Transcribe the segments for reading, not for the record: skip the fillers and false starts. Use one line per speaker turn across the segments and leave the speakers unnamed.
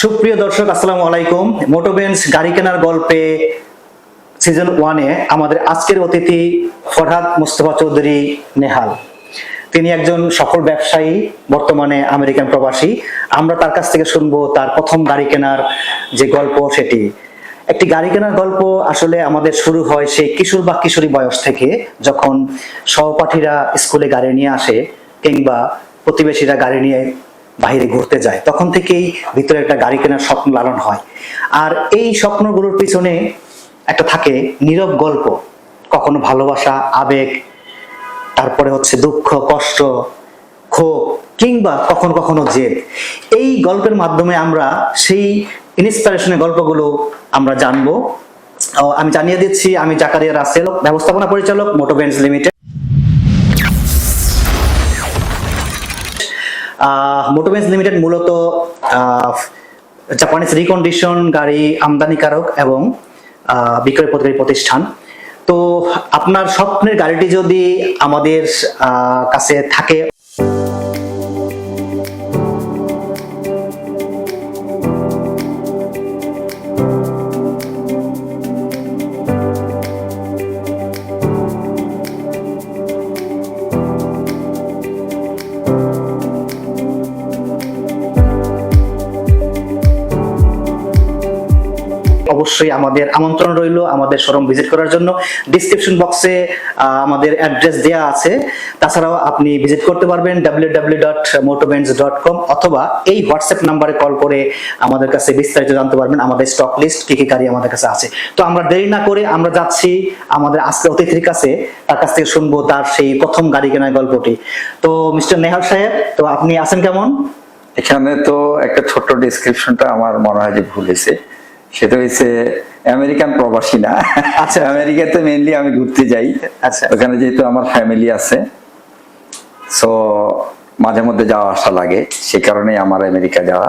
সুপ্রিয় দর্শক, আসসালামু আলাইকুম। মোটোবেন্স গাড়ি কেনার গল্পে সিজন 1-এ আমাদের আজকের অতিথি ফরহাদ মুস্তফা চৌধুরী নেহাল। তিনি একজন সফল ব্যবসায়ী, বর্তমানে আমেরিকান প্রবাসী। আমরা তার কাছ থেকে শুনবো তার প্রথম গাড়ি কেনার যে গল্প, সেটি একটি গাড়ি কেনার গল্প। আসলে আমাদের শুরু হয় সেই কিশোর বা কিশোরী বয়স থেকে, যখন সহপাঠীরা স্কুলে গাড়ি নিয়ে আসে কিংবা প্রতিবেশীরা গাড়ি নিয়ে বাইরে ঘুরতে যায়, তখন থেকেই ভিতরে একটা গাড়ি কেনার স্বপ্ন লালন হয়। আর এই স্বপ্নগুলোর পিছনে একটা থাকে নীরব গল্প, কখনো ভালোবাসা, আবেগ, তারপরে হচ্ছে দুঃখ, কষ্ট, ক্ষোভ, কিংবা কখনো কখনো জেদ। এই গল্পের মাধ্যমে আমরা সেই ইন্সপিরেশনের গল্পগুলো আমরা জানবো। আমি জানিয়ে দিচ্ছি, আমি জাকারিয়া রাসেল, ব্যবস্থাপনা পরিচালক, মোটোবেন্স লিমিটেড। মোটোবেন্স লিমিটেড মূলত জাপানিজ রিকন্ডিশন গাড়ি আমদানিকারক এবং বিক্রয় প্রতিকারী প্রতিষ্ঠান। তো আপনার স্বপ্নের গাড়িটি যদি আমাদের কাছে থাকে, অবশ্যই আমাদের আমন্ত্রণ রইল আমাদের শোরুম ভিজিট করার জন্য। ডেসক্রিপশন বক্সে আমাদের অ্যাড্রেস দেওয়া আছে। তাছাড়াও আপনি ভিজিট করতে পারবেন www.motobenz.com, অথবা এই হোয়াটসঅ্যাপ নাম্বারে কল করে আমাদের কাছে বিস্তারিত জানতে পারবেন, আমাদের স্টক লিস্ট কি কি গাড়ি আমাদের কাছে আছে। তো আমরা দেরি না করে আমরা যাচ্ছি আমাদের আজকের অতিথির কাছে, তার কাছ থেকে শুনবো তার সেই প্রথম গাড়ি কেনার গল্পটি। তো মিস্টার নেহাল সাহেব, তো আপনি আছেন কেমন?
এখানে তো একটা ছোট্ট ডেসক্রিপশনটা আমার মনে হয় যে ভুল হয়েছে। সেটা হচ্ছে আমেরিকান প্রবাসী না। আচ্ছা, আমেরিকাতে মেইনলি আমি ঘুরতে যাই। আচ্ছা, ওখানে যেহেতু আমার ফ্যামিলি আছে, সো মাঝে মধ্যে যাওয়া আসা লাগে, সেই কারণেই আমার আমেরিকা যাওয়া।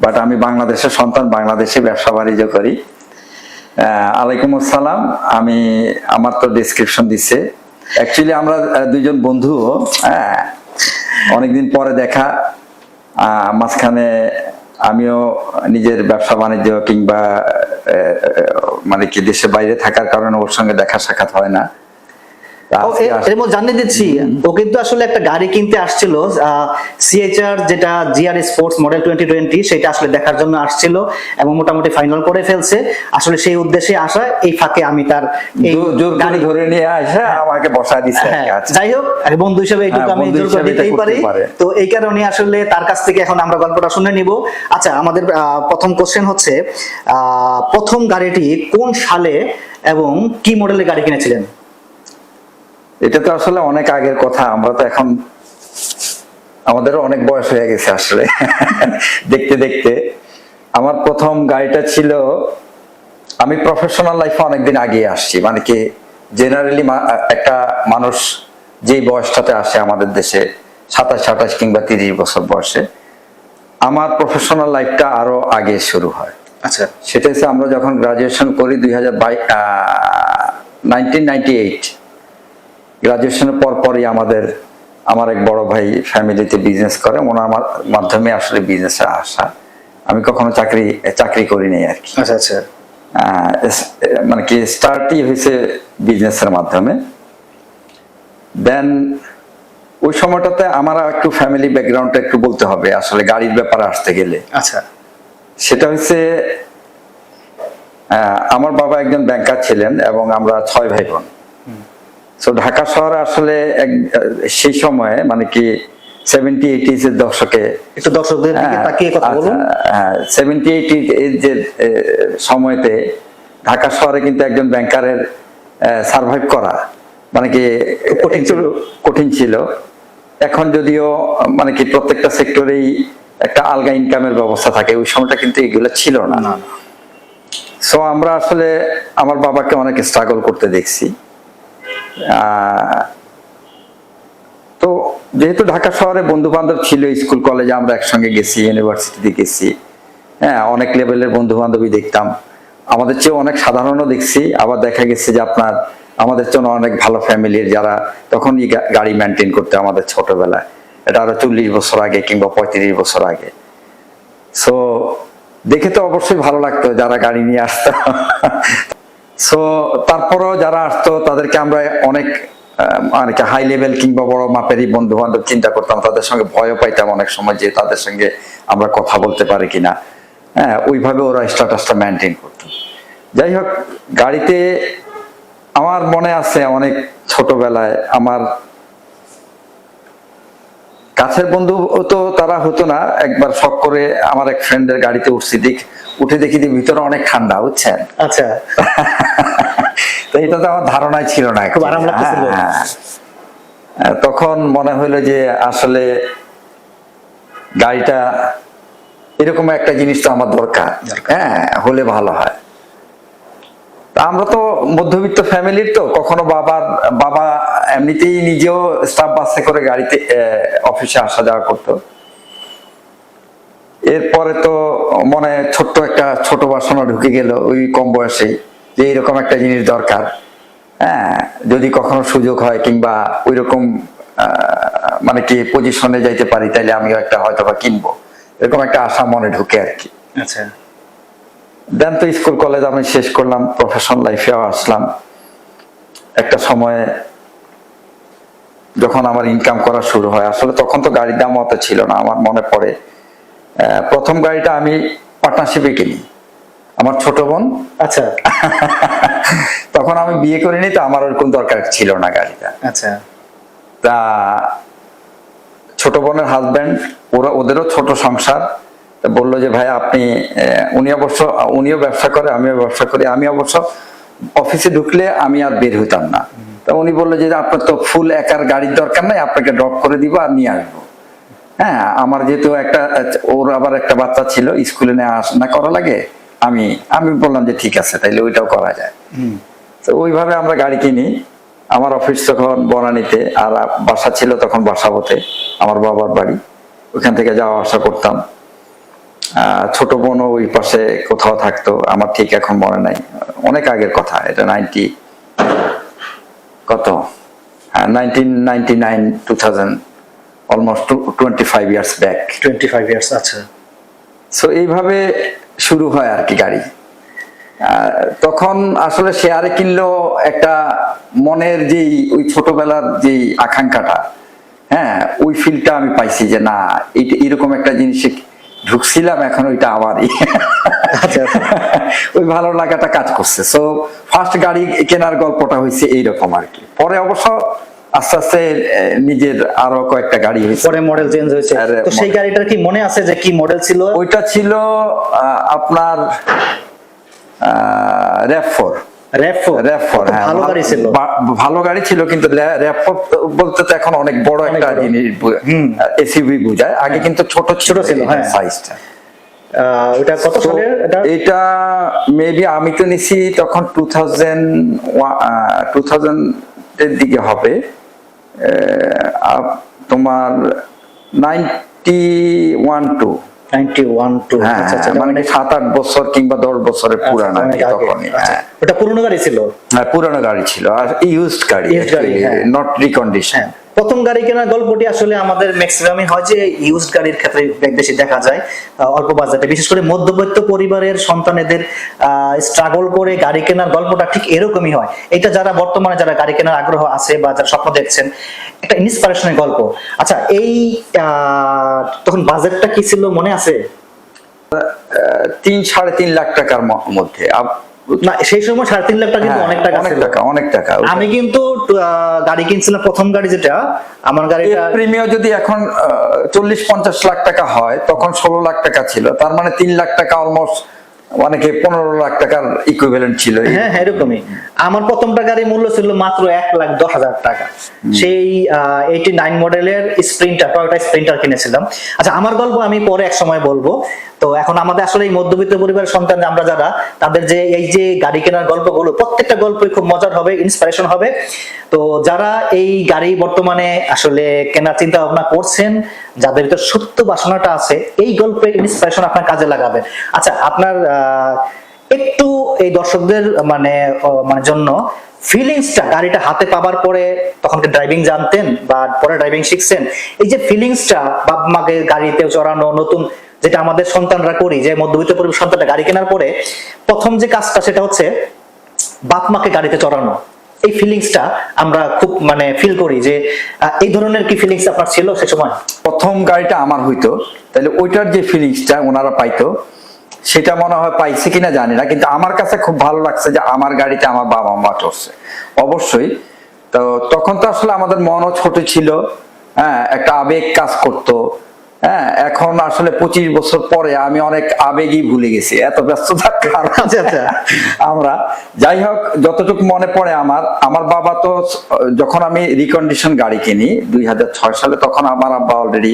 বাট আমি বাংলাদেশের সন্তান, বাংলাদেশে ব্যবসা বাণিজ্য করি। আলাইকুম আসসালাম। আমি আমার তো ডেসক্রিপশন দিচ্ছে। অ্যাকচুয়ালি আমরা দুইজন বন্ধু, অনেকদিন পরে দেখা। মাঝখানে আমিও নিজের ব্যবসা বাণিজ্য কিংবা মানে কি দেশে বাইরে থাকার কারণে ওর সঙ্গে দেখা সাক্ষাৎ হয় না।
জানিয়ে দিচ্ছি, ও কিন্তু আসলে একটা গাড়ি কিনতে আসছিল, সিএচআর যেটা জিআর স্পোর্টস মডেল 2020, সেটা আসলে দেখার জন্য আসছিল এবং মোটামুটি ফাইনাল করে ফেলছে। আসলে সেই উদ্দেশ্যে আসা, এই ফাঁকে আমি তার এই
গাড়ি ধরে নিয়ে আসা আমাকে বসা দিচ্ছে।
যাই হোক, বন্ধু হিসেবে এইটুকু আমি জোর করে দিতেই পারি। তো এই কারণে আসলে তার কাছ থেকে এখন আমরা গল্পটা শুনে নিব। আচ্ছা, আমাদের প্রথম কোশ্চেন হচ্ছে, প্রথম গাড়িটি কোন সালে এবং কি মডেলের গাড়ি কিনেছিলেন?
এটা তো আসলে অনেক আগের কথা, আমরা তো এখন আমাদেরও অনেক বয়স হয়ে গেছে আসলে। দেখতে দেখতে আমার প্রথম গাড়িটা ছিল, আমি প্রফেশনাল লাইফে অনেকদিন আগে আসছি, মানে কি জেনারেলি একটা মানুষ যেই বয়সটাতে আসে আমাদের দেশে 27-28 কিংবা 30 বছর বয়সে, আমার প্রফেশনাল লাইফটা আরো আগে শুরু হয়। আচ্ছা, সেটা হচ্ছে আমরা যখন গ্রাজুয়েশন করি 1998, গ্রাজুয়েশনের পরই আমার এক বড় ভাই ফ্যামিলিতে বিজনেস করে, ওনার মাধ্যমে আসলে বিজনেসে আসা। আমি কখনো চাকরি করিনি আর কি। আচ্ছা আচ্ছা, মানে কি স্টার্টই হয়েছে বিজনেসের মাধ্যমে। দেন ওই সময়টাতে আমার একটু ফ্যামিলি ব্যাকগ্রাউন্ডটা একটু বলতে হবে আসলে গাড়ির ব্যাপারে আসতে গেলে। আচ্ছা, সেটা হচ্ছে আমার বাবা একজন ব্যাংকার ছিলেন এবং আমরা 6 ভাই বোন। তো ঢাকা শহরে আসলে সেই সময়ে মানে কি 70-80s এর দশকে, একটু দর্শকদের দিকে তাকিয়ে কথা বলুন। 70-80 এর যে সময়তে ঢাকা শহরে কিন্তু একজন ব্যাংকারের সার্ভাইভ করা মানে কি কঠিন ছিল। এখন যদিও মানে কি প্রত্যেকটা সেক্টরেই একটা আলগা ইনকামের ব্যবস্থা থাকে, ওই সময়টা কিন্তু এগুলো ছিল না। সো আমরা আসলে আমার বাবাকে অনেক স্ট্রাগল করতে দেখছি। তো যেহেতু ঢাকা শহরে বন্ধু বান্ধব ছিল, স্কুল কলেজে আমরা একসঙ্গে গেছি, ইউনিভার্সিটিতে গেছি, অনেক লেভেলের বন্ধু বান্ধবী দেখতাম। আমাদের চেয়ে অনেক সাধারণও দেখছি, আবার দেখা গেছে যে আপনার আমাদের জন্য অনেক ভালো ফ্যামিলির, যারা তখনই গাড়ি মেনটেন করতে আমাদের ছোটবেলায়, এটা আরো 40 বছর আগে কিংবা 35 বছর আগে। সো দেখে তো অবশ্যই ভালো লাগতো যারা গাড়ি নিয়ে আসতো। সো তারপরও যারা আসতো তাদেরকে আমরা অনেক মানে কি হাই লেভেল কিংবা বড় মাপেরই বন্ধু বান্ধব চিন্তা করতাম, তাদের সঙ্গে ভয়ও পাইতাম অনেক সময় যে তাদের সঙ্গে আমরা কথা বলতে পারি কিনা। হ্যাঁ, ওইভাবে ওরা স্ট্যাটাসটা মেনটেন করতো। যাই হোক, গাড়িতে আমার মনে আছে অনেক ছোটবেলায় আমার কাছের বন্ধু তো তারা হতো না, একবার শখ করে আমার এক ফ্রেন্ডের গাড়িতে উঠে দেখি যে ভিতরে অনেক ঠান্ডা, বুঝছেন।
আচ্ছা,
তো এটা তো আমার ধারণাই ছিল না,
খুব আরাম লাগতেছিল।
তখন মনে হইলো যে আসলে গাড়িটা এরকম একটা জিনিস তো আমার দরকার, হ্যাঁ, হলে ভালো হয়। আমরা তো মধ্যবিত্ত ফ্যামিলির, তো কখনো বাবা এমনিতেই নিজেও স্টাফ বাসে করে গাড়িতে অফিসে আসা যাওয়া করতো। এরপরে তো মনে ছোট বাসনা ঢুকে গেল ওই কম বয়সে যে এরকম একটা জিনিস দরকার। হ্যাঁ, যদি কখনো সুযোগ হয় কিংবা ওইরকম মানে কি পজিশনে যাইতে পারি তাইলে আমিও একটা হয়তো বা কিনবো, এরকম একটা আশা মনে ঢুকে আর কি।
আচ্ছা,
দেন তো স্কুল কলেজ আমি শেষ করলাম, প্রফেশনাল লাইফেও আসলাম। একটা সময়ে যখন আমার ইনকাম করা শুরু হয়, আসলে তখন তো গাড়ির দাম অত ছিল না। আমার মনে পড়ে প্রথম গাড়িটা আমি পার্টনারশিপে কিনি, আমার ছোট বোন।
আচ্ছা,
তখন আমি বিয়ে করিনি, তো আমার ওরকম দরকার ছিল না গাড়িটা।
আচ্ছা,
তা ছোট বোনের হাজবেন্ড, ওদেরও ছোট সংসার, বললো যে ভাই আপনি, উনিও ব্যবসা করে আমিও ব্যবসা করি, আমি অবশ্য অফিসে ঢুকলে আমি আর বের হইতাম না। তা উনি বললো যে আপনার তো ফুল একার গাড়ির দরকার নাই, আপনাকে ড্রপ করে দিব আর নিয়ে আসবো। হ্যাঁ, আমার যেহেতু ওর আবার একটা বাচ্চা ছিল, স্কুলে না করা লাগে, আমি বললাম যে ঠিক আছে, তাইলে ওইটাও করা যায়। তো ওইভাবে আমরা গাড়ি কিনি। আমার অফিস তখন বনানীতে, আর বাসা ছিল তখন বাসাবোতে, আমার বাবার বাড়ি, ওইখান থেকে যাওয়া আসা করতাম। ছোট বোনও ওই পাশে কোথাও থাকতো, আমার ঠিক এখন মনে নাই, অনেক আগের কথা, এটা 1999 2000, অলমোস্ট 25 ইয়ার্স ব্যাক।
25 ইয়ার্স। আচ্ছা,
সো এইভাবে শুরু হয় আর কি গাড়ি। তখন আসলে শেয়ারে কিনলেও একটা মনের যেই ওই ছোটবেলার যেই আকাঙ্ক্ষাটা, হ্যাঁ, ওই ফিলটা আমি পাইছি যে না, এরকম একটা জিনিসে ঢুকছিলাম, এখন ওইটা আমারই। ওই ভালো লাগাটা কাজ করছে। সো ফার্স্ট গাড়ি কেনার গল্পটা হয়েছে এইরকম আর কি। পরে অবশ্য আস্তে আস্তে নিজের আরো কয়েকটা গাড়ি হয়েছে,
পরে মডেল চেঞ্জ হয়েছে। তো সেই গাড়িটার কি মনে আছে যে কি মডেল ছিল?
ওইটা ছিল আপনার RAV4।
ভালো গাড়ি ছিল,
ভালো গাড়ি ছিল, কিন্তু RAV4 বলতে তো এখন অনেক বড় একটা জিনিস, এসইউভি বোঝায়। আগে কিন্তু ছোট ছিল সাইজটা।
ওটা কত সালের?
এটা মেবি আমি তো নিছি তখন 2000 এর দিকে হবে, তোমার 91-2। মানে 7-8 বছর কিংবা 10 বছরের পুরানো তখন।
ওটা পুরনো গাড়ি ছিল?
হ্যাঁ, পুরানো গাড়ি ছিল, আর ইউজড গাড়ি, নট রিকন্ডিশন।
প্রথম গাড়ি কেনার গল্পটি আসলে আমাদের ম্যাক্সিমামই হয় যে ইউজড গাড়ির ক্ষেত্রে বেশি দেখা যায়, অল্প বাজেটে। বিশেষ করে মধ্যবিত্ত পরিবারের সন্তানেদের স্ট্রাগল করে গাড়ি কেনার গল্পটা ঠিক এরকমই হয়। এটা যারা বর্তমানে যারা গাড়ি কেনার আগ্রহ আছে বা যারা স্বপ্ন দেখছেন, একটা ইন্সপিরেশনের গল্প। আচ্ছা, এই তখন বাজেটটা কি ছিল মনে আছে?
3-3.5 লাখ টাকার মধ্যে।
না, সেই সময় 3.5 লাখ টাকা কিন্তু অনেক টাকা। আমি কিন্তু গাড়ি কিনছিলাম, প্রথম গাড়ি যেটা আমার গাড়িটা
প্রিমিয়াম যদি এখন 40-50 লাখ টাকা হয়, তখন 16 লাখ টাকা ছিল। তার মানে 3 লাখ টাকা অলমোস্ট, অনেকে 15 লাখ টাকার ইকুইভ্যালেন্ট ছিল।
হ্যাঁ, এরকমই। আমার প্রথমটা গাড়ির মূল্য ছিল মাত্র 1,10,000 টাকা। সেই 89 মডেলের স্প্রিন্টার, টয়োটা স্প্রিন্টার কিনেছিলাম। আচ্ছা, আমার গল্প আমি পরে এক সময় বলবো। তো এখন আমাদের আসলে এই মধ্যবিত্ত পরিবারের সন্তান আমরা যারা, তাদের যে এই যে গাড়ি কেনার গল্পগুলো, প্রত্যেকটা গল্পই খুব মজার হবে, ইন্সপিরেশন হবে। তো যারা এই গাড়ি বর্তমানে আসলে কেনার চিন্তা ভাবনা করছেন, যাদের ভিতর সুপ্ত বাসনাটা আছে, এই গল্পের ইন্সপিরেশন আপনার কাজে লাগাবেন। আচ্ছা, আপনার একটু এই দর্শকদের মানে জন্য ফিলিংসটা, গাড়িটা হাতে পাবার পরে, তখন কি ড্রাইভিং জানতেন বা পরে ড্রাইভিং শিখছেন, এই যে ফিলিংসটা, বাপ মাকে গাড়িতে চড়ানো, নতুন যেটা আমাদের সন্তানরা করি, যে মধ্যবিত্ত পরিবার সন্তানরা গাড়ি কেনার পরে প্রথম যে কাজটা সেটা হচ্ছে বাপ মাকে গাড়িতে চড়ানো। এই ফিলিংসটা আমরা খুব মানে ফিল করি যে এই ধরনের কি ফিলিংস আপনার ছিল সে সময়?
প্রথম গাড়িটা আমার হইতো, তাহলে ওইটার যে ফিলিংসটা ওনারা পাইতো সেটা মনে হয় পাইছে কিনা জানি না, কিন্তু আমার কাছে খুব ভালো লাগছে যে আমার গাড়িতে আমার বাবা মা চড়ছে। অবশ্যই তো তখন তো আসলে আমাদের মনও ছোট ছিল, হ্যাঁ, একটা আবেগ কাজ করতো। হ্যাঁ, এখন আসলে 25 বছর পরে আমি অনেক আবেগই ভুলে গেছি, এত ব্যস্ততার কারণে। আমরা যাই হোক, যতটুকু মনে পড়ে আমার বাবা তো যখন আমি রিকন্ডিশন গাড়ি কিনি 2006 সালে, তখন আমার আব্বা অলরেডি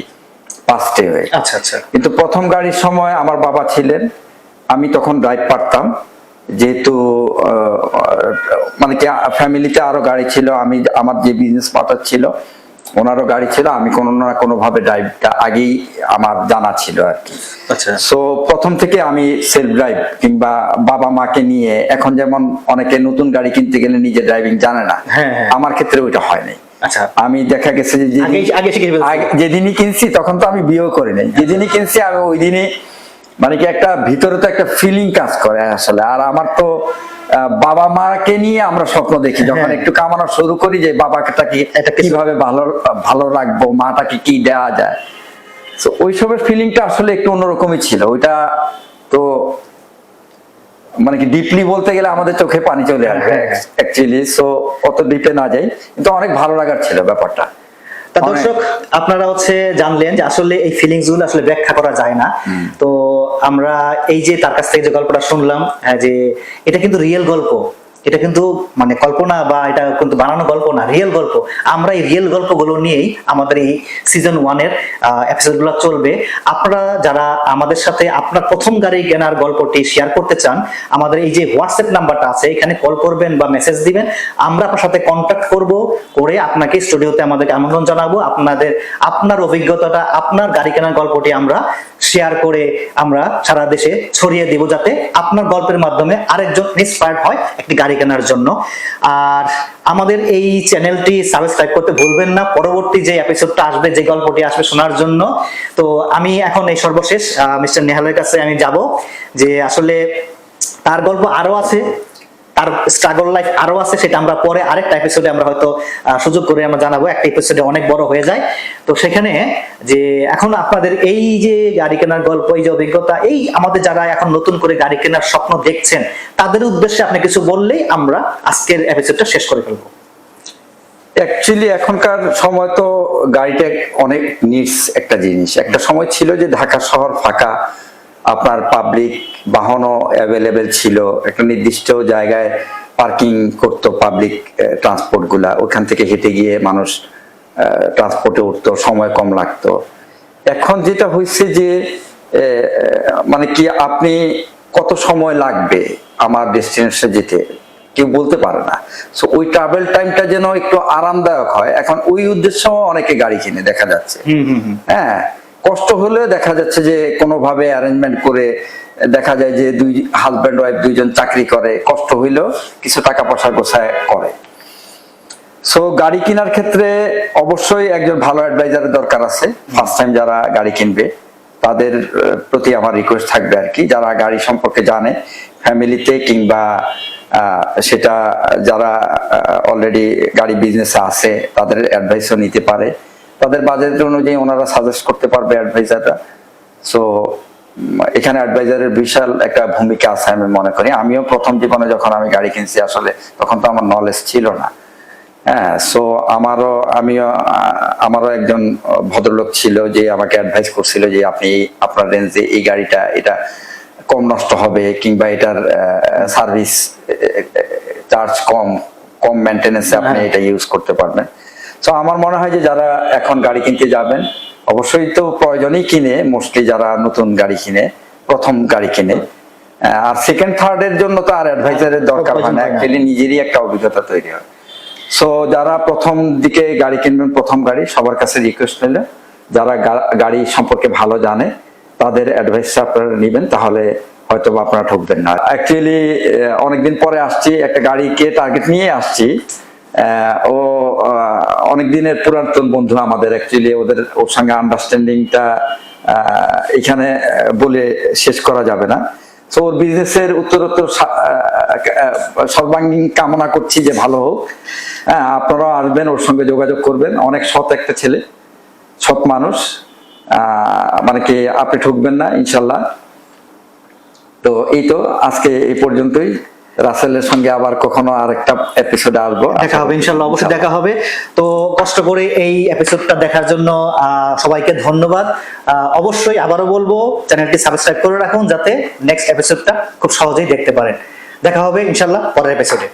পাস্টে হয়ে।
আচ্ছা আচ্ছা।
কিন্তু প্রথম গাড়ির সময় আমার বাবা ছিলেন, আমি তখন ড্রাইভ পারতাম, যেহেতু মানে কি ফ্যামিলিতে আরো গাড়ি ছিল, আমি আমার যে বিজনেস পার্টনার ছিল ওনারও গাড়ি ছিল, আমি কোনো না কোনো ভাবে ড্রাইভটা আগেই আমার জানা ছিল আর কি।
আচ্ছা।
সো প্রথম থেকে আমি সেলফ ড্রাইভ কিংবা বাবা মাকে নিয়ে, এখন যেমন অনেকে নতুন গাড়ি কিনতে গেলে নিজে ড্রাইভিং জানে না, আমার ক্ষেত্রে ওইটা হয়নি।
আচ্ছা।
আমি দেখা গেছে যে যেদিনই কিনছি, তখন তো আমি বিয়েও করি নাই, যেদিনই কিনছি আমি ওই দিনই মানে কি একটা ভিতরে তো একটা ফিলিং কাজ করে আসলে। আর আমার তো বাবা মাকে নিয়ে আমরা স্বপ্ন দেখি যখন একটু কামানো শুরু করি, যে বাবাকে কিভাবে ভালো ভালো রাখবো, মাটাকে কি দেওয়া যায়। তো ওইসবের ফিলিংটা আসলে একটু অন্যরকমই ছিল। ওইটা তো মানে কি ডিপলি বলতে গেলে আমাদের চোখে পানি চলে আসবে অ্যাকচুয়ালি। সো অত ডিপে না যাই, কিন্তু অনেক ভালো লাগার ছিল ব্যাপারটা।
দর্শক আপনারা জানলেন যে আসলে এই ফিলিংস গুলো আসলে ব্যাখ্যা করা যায় না। তো আমরা এই যে তার কাছ থেকে যে গল্পটা শুনলাম, যে এটা কিন্তু রিয়েল গল্প, এটা কিন্তু মানে কল্পনা বা এটা কিন্তু বানানো গল্প না, রিয়েল গল্প। আমরা এই রিয়েল গল্পগুলো নিয়েই আমাদের এই সিজন 1 এর এপিসোডগুলো চলবে। আপনারা যারা আমাদের সাথে আপনার প্রথম গাড়ি কেনার গল্পটি শেয়ার করতে চান, আমাদের এই যে হোয়াটসঅ্যাপ নাম্বারটা আছে এখানে কল করবেন বা মেসেজ দিবেন, আমরা আপনার সাথে কন্ট্যাক্ট করব, করে আপনাকে স্টুডিওতে আমাদেরকে আমন্ত্রণ জানাবো। আপনার অভিজ্ঞতাটা, আপনার গাড়ি কেনার গল্পটি আমরা শেয়ার করে আমরা সারা দেশে ছড়িয়ে দেব, যাতে আপনার গল্পের মাধ্যমে আরেকজন ইন্সপায়ার্ড হয় একটি গাড়ি কেনার জন্য। আর আমাদের এই চ্যানেলটি সাবস্ক্রাইব করতে ভুলবেন না, পরবর্তী যে এপিসোডটা আসবে, যে গল্পটি আসবে শোনার জন্য। তো আমি এখন এই সর্বশেষ মিস্টার নেহালের কাছে আমি যাব, যে আসলে তার গল্প আরো আছে, তার স্ট্রাগল লাইফ আরো আছে, সেটা আমরা পরে আরেকটা এপিসোডে আমরা হয়তো সুযোগ করে আমরা জানাবো, একটা এপিসোডে অনেক বড় হয়ে যায়। তো সেখানে যে এখন আপনাদের এই যে গাড়ি কেনার গল্প, এই যে অভিজ্ঞতা, এই আমাদের যারা এখন নতুন করে গাড়ি কেনার স্বপ্ন দেখছেন তাদের উদ্দেশ্যে আপনি কিছু বললেই আমরা আজকের এপিসোডটা শেষ করে ফেলবো।
অ্যাকচুয়ালি এখনকার সময় তো গাড়িটা অনেক নিডস একটা জিনিস। একটা সময় ছিল যে ঢাকা শহর ফাঁকা, আপনার পাবলিক বাহনও অ্যাভেলেবেল ছিল, একটা নির্দিষ্ট জায়গায় পার্কিং করতো পাবলিক ট্রান্সপোর্ট গুলা, ওখান থেকে হেঁটে গিয়ে মানুষ ট্রান্সপোর্টে উঠতো, সময় কম লাগতো। এখন যেটা হয়েছে যে মানে কি আপনি কত সময় লাগবে আমার ডেস্টিনেশনে যেতে কেউ বলতে পারে না। সো ওই ট্রাভেল টাইমটা যেন একটু আরামদায়ক হয়, এখন ওই উদ্দেশ্য অনেকে গাড়ি কিনে দেখা যাচ্ছে। হ্যাঁ, কষ্ট হলে দেখা যাচ্ছে যে কোনোভাবে অ্যারেঞ্জমেন্ট করে, দেখা যায় যে দুই হাজব্যান্ড ওয়াইফ দুইজন চাকরি করে, কষ্ট হইলেও কিছু টাকা পয়সা গোছায় করে। সো গাড়ি কেনার ক্ষেত্রে অবশ্যই একজন ভালো অ্যাডভাইজারের দরকার আছে। ফার্স্ট টাইম যারা গাড়ি কিনবে তাদের প্রতি আমার রিকোয়েস্ট থাকবে আর কি, যারা গাড়ি সম্পর্কে জানে ফ্যামিলিতে, কিংবা সেটা যারা অলরেডি গাড়ি বিজনেসে আছে তাদের অ্যাডভাইসও নিতে পারে, তাদের বাজেট অনুযায়ী ওনারা সাজেস্ট করতে পারবে অ্যাডভাইজাররা। সো এখানে অ্যাডভাইজারের বিশাল একটা ভূমিকা আছে আমি মনে করি। আমিও প্রথম জীবনে যখন আমি গাড়ি কিনছি আসলে তখন তো আমার নলেজ ছিল না। হ্যাঁ, সো আমারও একজন ভদ্রলোক ছিল যে আমাকে অ্যাডভাইস করছিল যে আপনি আপনার রেঞ্জে এই গাড়িটা, এটা কম নষ্ট হবে, কিংবা এটার সার্ভিস চার্জ কম মেনটেনেন্সে আপনি এটা ইউজ করতে পারবেন। সো আমার মনে হয় যে যারা এখন গাড়ি কিনতে যাবেন, অবশ্যই তো প্রয়োজনই কিনে, মোস্টলি যারা নতুন গাড়ি কিনে, প্রথম গাড়ি কিনে, আর সেকেন্ড থার্ড এর জন্য তো আর অ্যাডভাইজারের দরকার হয় না, অ্যাকচুয়ালি নিজেরই একটা অভিজ্ঞতা তৈরি হয়। সো যারা প্রথম দিকে গাড়ি কিনবেন, প্রথম গাড়ি, সবার কাছে রিকোয়েস্ট নিলে যারা গাড়ি সম্পর্কে ভালো জানে তাদের অ্যাডভাইসটা আপনারা নেবেন, তাহলে হয়তো আপনারা ঠকবেন না। অ্যাকচুয়ালি অনেকদিন পরে আসছি, একটা গাড়িকে টার্গেট নিয়ে আসছি। ও অনেক দিনের পুরাতন বন্ধু আমাদের, অ্যাকচুয়ালি ওর সঙ্গে আন্ডারস্ট্যান্ডিংটা এখানে বলে শেষ করা যাবে না। তো ওর বিজনেসের উত্তরোত্তর সর্বাঙ্গীন কামনা করছি যে ভালো হোক। আপনারাও আসবেন, ওর সঙ্গে যোগাযোগ করবেন। অনেক সৎ একটা ছেলে, সৎ মানুষ, মানে কি আপনি ঠকবেন না ইনশাল্লাহ। তো এই তো আজকে এই পর্যন্তই। রাসেলের সঙ্গে আবার কখনো আরেকটা এপিসোডে আসবো,
দেখা হবে ইনশাল্লাহ, অবশ্যই দেখা হবে। তো কষ্ট করে এই এপিসোডটা দেখার জন্য সবাইকে ধন্যবাদ। অবশ্যই আবারও বলবো, চ্যানেলটি সাবস্ক্রাইব করে রাখুন যাতে নেক্সট এপিসোডটা খুব সহজেই দেখতে পারেন। দেখা হবে ইনশাল্লাহ পরের এপিসোডে।